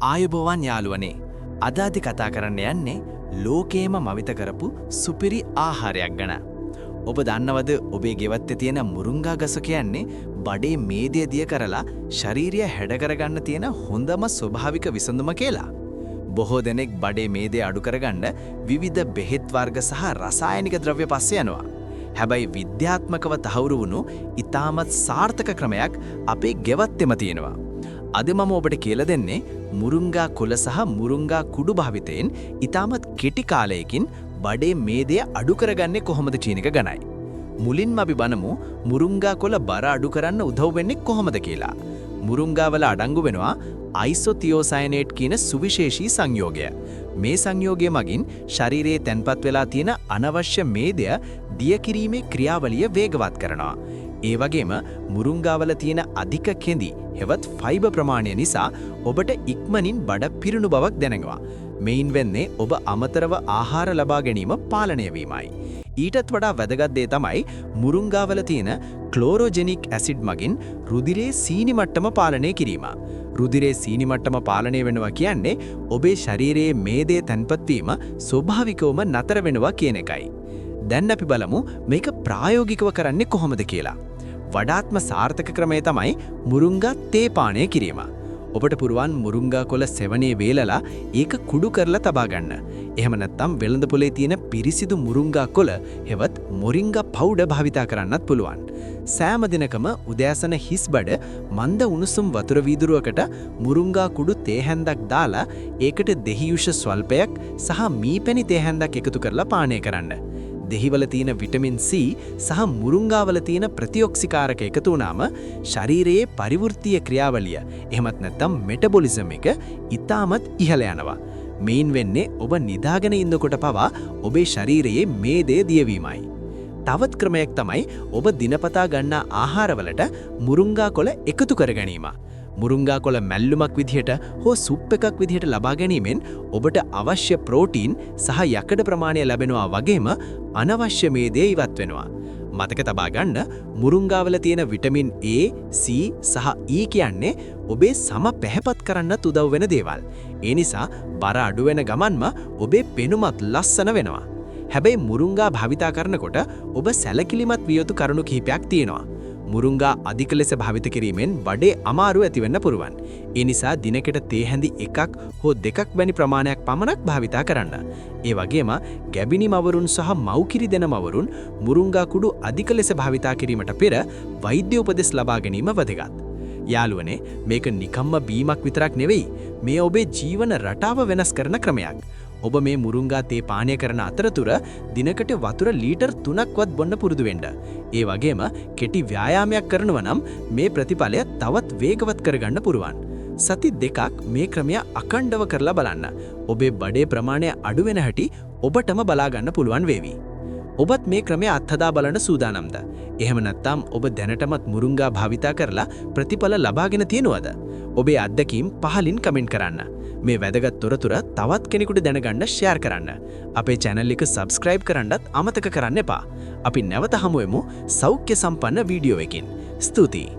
ආයුබෝවන් යාළුවනේ. අද අපි කතා කරන්න යන්නේ ලෝකේම මවිත කරපු සුපිරි ආහාරයක් ගැන. ඔබ දන්නවද ඔබේ ගෙවත්තේ තියෙන මුරුංගා ගස කියන්නේ බඩේ මේදය දිය කරලා ශරීරය හැඩ කරගන්න තියෙන හොඳම ස්වභාවික විසඳුම කියලා. බොහෝ දෙනෙක් බඩේ මේදය අඩු කරගන්න විවිධ බෙහෙත් වර්ග සහ රසායනික ද්‍රව්‍ය පස්සේ යනවා. හැබැයි විද්‍යාත්මකව තහවුරු වුණු ඉතාමත් සාර්ථක ක්‍රමයක් අපේ ගෙවත්තෙම තියෙනවා. අද මම ඔබට කියලා දෙන්නේ මුරුංගා කොළ සහ මුරුංගා කුඩු භාවිතයෙන් ඉතාමත් කෙටි කාලයකින් බඩේ මේදය අඩු කරගන්නේ කොහොමද කියන එක ගැනයි. මුලින්ම අපි බලමු මුරුංගා කොළ බර අඩු කරන්න උදව් වෙන්නේ කොහොමද කියලා. මුරුංගා වල අඩංගු වෙනවා අයිසෝතියෝසයනේට් කියන සුවිශේෂී සංයෝගය. මේ සංයෝගය මගින් ශරීරයේ තැන්පත් වෙලා තියෙන අනවශ්‍ය මේදය දිය කිරීමේ ක්‍රියාවලිය වේගවත් කරනවා. ඒ වගේම මුරුංගාවල තියෙන අධික කෙඳි හෙවත් ෆයිබර් ප්‍රමාණය නිසා ඔබට ඉක්මනින් බඩ පිරුණු බවක් දැනෙනවා. මෙයින් වෙන්නේ ඔබ අමතරව ආහාර ලබා ගැනීම පාලනය වීමයි. ඊටත් වඩා වැදගත් දේ තමයි මුරුංගාවල තියෙන ක්ලෝරෝජෙනික් ඇසිඩ් මගින් රුධිරයේ සීනි මට්ටම පාලනය කිරීම. රුධිරයේ සීනි මට්ටම පාලනය වෙනවා කියන්නේ ඔබේ ශරීරයේ මේදේ තැන්පත් වීම ස්වභාවිකවම නතර වෙනවා කියන එකයි. දැන් අපි බලමු මේක ප්‍රායෝගිකව කරන්නේ කොහොමද කියලා. වඩාත්ම සාර්ථක ක්‍රමය තමයි මුරුංගා තේ පානය කිරීම. ඔබට පුරුවන් මුරුංගා කොළ සෙවණේ වේලලා ඒක කුඩු කරලා තබා ගන්න. එහෙම නැත්නම් වෙළඳ පොලේ තියෙන පිරිසිදු මුරුංගා කොළ හෙවත් මොරින්ගා පවුඩර් භාවිතා කරන්නත් පුළුවන්. සෑම දිනකම උදෑසන හිස් බඩ මන්ද උණුසුම් වතුර වීදුරුවකට මුරුංගා කුඩු තේ හැන්දක් දාලා ඒකට දෙහියුෂ ස්වල්පයක් සහ මීපැණි තේ හැන්දක් එකතු කරලා පානය කරන්න. දෙහිවල තියෙන විටමින් C සහ මුරුංගාවල තියෙන ප්‍රතිඔක්සිකාරක එකතු වුණාම ශරීරයේ පරිවෘත්තීය ක්‍රියාවලිය එහෙමත් නැත්නම් මෙටබොලිසම් එක ඉතාමත් ඉහළ යනවා. මේන් වෙන්නේ ඔබ නිදාගෙන ඉන්නකොට පවා ඔබේ ශරීරයේ මේදේ දියවීමයි. තවත් ක්‍රමයක් තමයි ඔබ දිනපතා ගන්නා ආහාරවලට මුරුංගා කොළ එකතු කර ගැනීම. මුරුංගා කොළ මැල්ලුමක් විදිහට හෝ සුප් එකක් විදිහට ලබා ගැනීමෙන් ඔබට අවශ්‍ය ප්‍රෝටීන් සහ යකඩ ප්‍රමාණය ලැබෙනවා වගේම අනවශ්‍ය මේදය ඉවත් වෙනවා. මතක තබා ගන්න මුරුංගාවල තියෙන විටමින් A, C සහ E කියන්නේ ඔබේ සම පැහැපත් කරන්නත් උදව් වෙන දේවල්. ඒ නිසා බර අඩු වෙන ගමන්ම ඔබේ පෙනුමත් ලස්සන වෙනවා. හැබැයි මුරුංගා භාවිතා කරනකොට ඔබ සැලකිලිමත් විය යුතු කරුණු කිහිපයක් තියෙනවා. මුරුංගා අධික ලෙස භාවිත කිරීමෙන් බඩේ අමාරු ඇතිවෙන්න පුරුවන්. ඒ නිසා දිනකට තේ හැඳි එකක් හෝ දෙකක් වැනි ප්‍රමාණයක් පමණක් භාවිතා කරන්න. ඒ වගේම ගැබිණි මවරුන් සහ මව්කිරි දෙන මවරුන් මුරුංගා කුඩු අධික ලෙස භාවිතා කිරීමට පෙර වෛද්‍ය උපදෙස් ලබා ගැනීම වැදගත්. යාළුවනේ, මේක නිකම්ම බීමක් විතරක් නෙවෙයි. මේ ඔබේ ජීවන රටාව වෙනස් කරන ක්‍රමයක්. ඔබ මේ මුරුංගා තේ පානය කරන අතරතුර දිනකට වතුර ලීටර් 3ක්වත් බොන්න පුරුදු වෙන්න. ඒ වගේම කෙටි ව්‍යායාමයක් කරනවා නම් මේ ප්‍රතිඵලය තවත් වේගවත් කරගන්න පුරුවන්. සති 2ක් මේ ක්‍රමය අඛණ්ඩව කරලා බලන්න. ඔබේ බඩේ ප්‍රමාණය අඩු වෙන හැටි ඔබටම බලා ගන්න පුළුවන් වේවි. ඔබත් මේ ක්‍රමය අත්හදා බලන සූදානම්ද? එහෙම නැත්නම් ඔබ දැනටමත් මුරුංගා භාවිතා කරලා ප්‍රතිඵල ලබාගෙන තියෙනවද? ඔබේ අත්දැකීම් පහලින් කමෙන්ට් කරන්න. මේ වැදගත් තොරතුර තවත් කෙනෙකුට දැනගන්න ෂෙයාර් කරන්න. අපේ channel එක subscribe කරන්නත් අමතක කරන්න එපා. අපි නැවත හමු වෙමු සෞඛ්‍ය සම්පන්න වීඩියෝ එකකින්. ස්තුතියි.